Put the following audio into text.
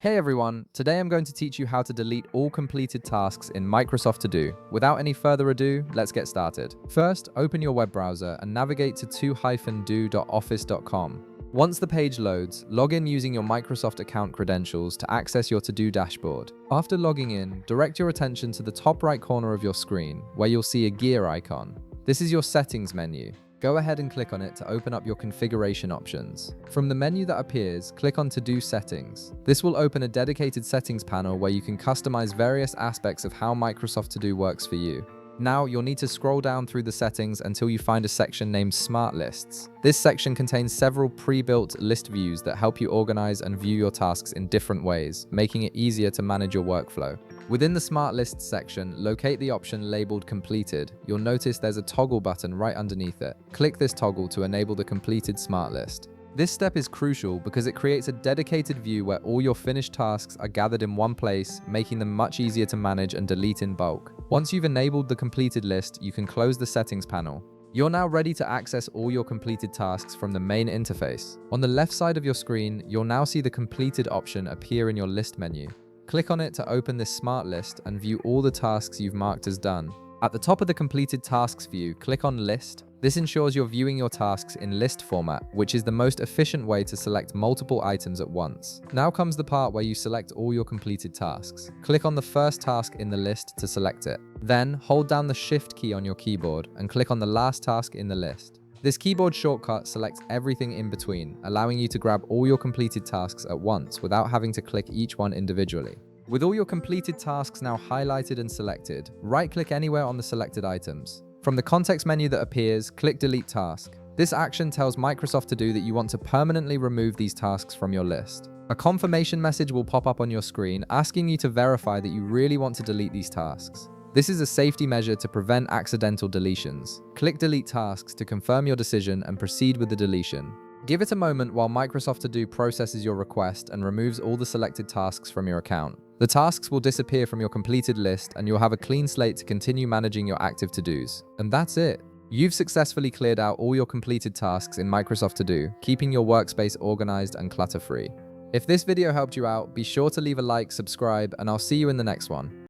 Hey everyone, today I'm going to teach you how to delete all completed tasks in Microsoft To Do. Without any further ado, let's get started. First, open your web browser and navigate to to-do.office.com. Once the page loads, log in using your Microsoft account credentials to access your To Do dashboard. After logging in, direct your attention to the top right corner of your screen, where you'll see a gear icon. This is your settings menu. Go ahead and click on it to open up your configuration options. From the menu that appears, click on To Do Settings. This will open a dedicated settings panel where you can customize various aspects of how Microsoft To Do works for you. Now, you'll need to scroll down through the settings until you find a section named Smart Lists. This section contains several pre-built list views that help you organize and view your tasks in different ways, making it easier to manage your workflow. Within the Smart Lists section, locate the option labeled Completed. You'll notice there's a toggle button right underneath it. Click this toggle to enable the completed Smart List. This step is crucial because it creates a dedicated view where all your finished tasks are gathered in one place, making them much easier to manage and delete in bulk. Once you've enabled the completed list, you can close the settings panel. You're now ready to access all your completed tasks from the main interface. On the left side of your screen, you'll now see the completed option appear in your list menu. Click on it to open this smart list and view all the tasks you've marked as done. At the top of the completed tasks view, click on List. This ensures you're viewing your tasks in list format, which is the most efficient way to select multiple items at once. Now comes the part where you select all your completed tasks. Click on the first task in the list to select it. Then, hold down the Shift key on your keyboard and click on the last task in the list. This keyboard shortcut selects everything in between, allowing you to grab all your completed tasks at once without having to click each one individually. With all your completed tasks now highlighted and selected, right-click anywhere on the selected items. From the context menu that appears, click Delete Task. This action tells Microsoft To Do that you want to permanently remove these tasks from your list. A confirmation message will pop up on your screen asking you to verify that you really want to delete these tasks. This is a safety measure to prevent accidental deletions. Click Delete Tasks to confirm your decision and proceed with the deletion. Give it a moment while Microsoft To Do processes your request and removes all the selected tasks from your account. The tasks will disappear from your completed list and you'll have a clean slate to continue managing your active to-dos. And that's it. You've successfully cleared out all your completed tasks in Microsoft To Do, keeping your workspace organized and clutter-free. If this video helped you out, be sure to leave a like, subscribe, and I'll see you in the next one.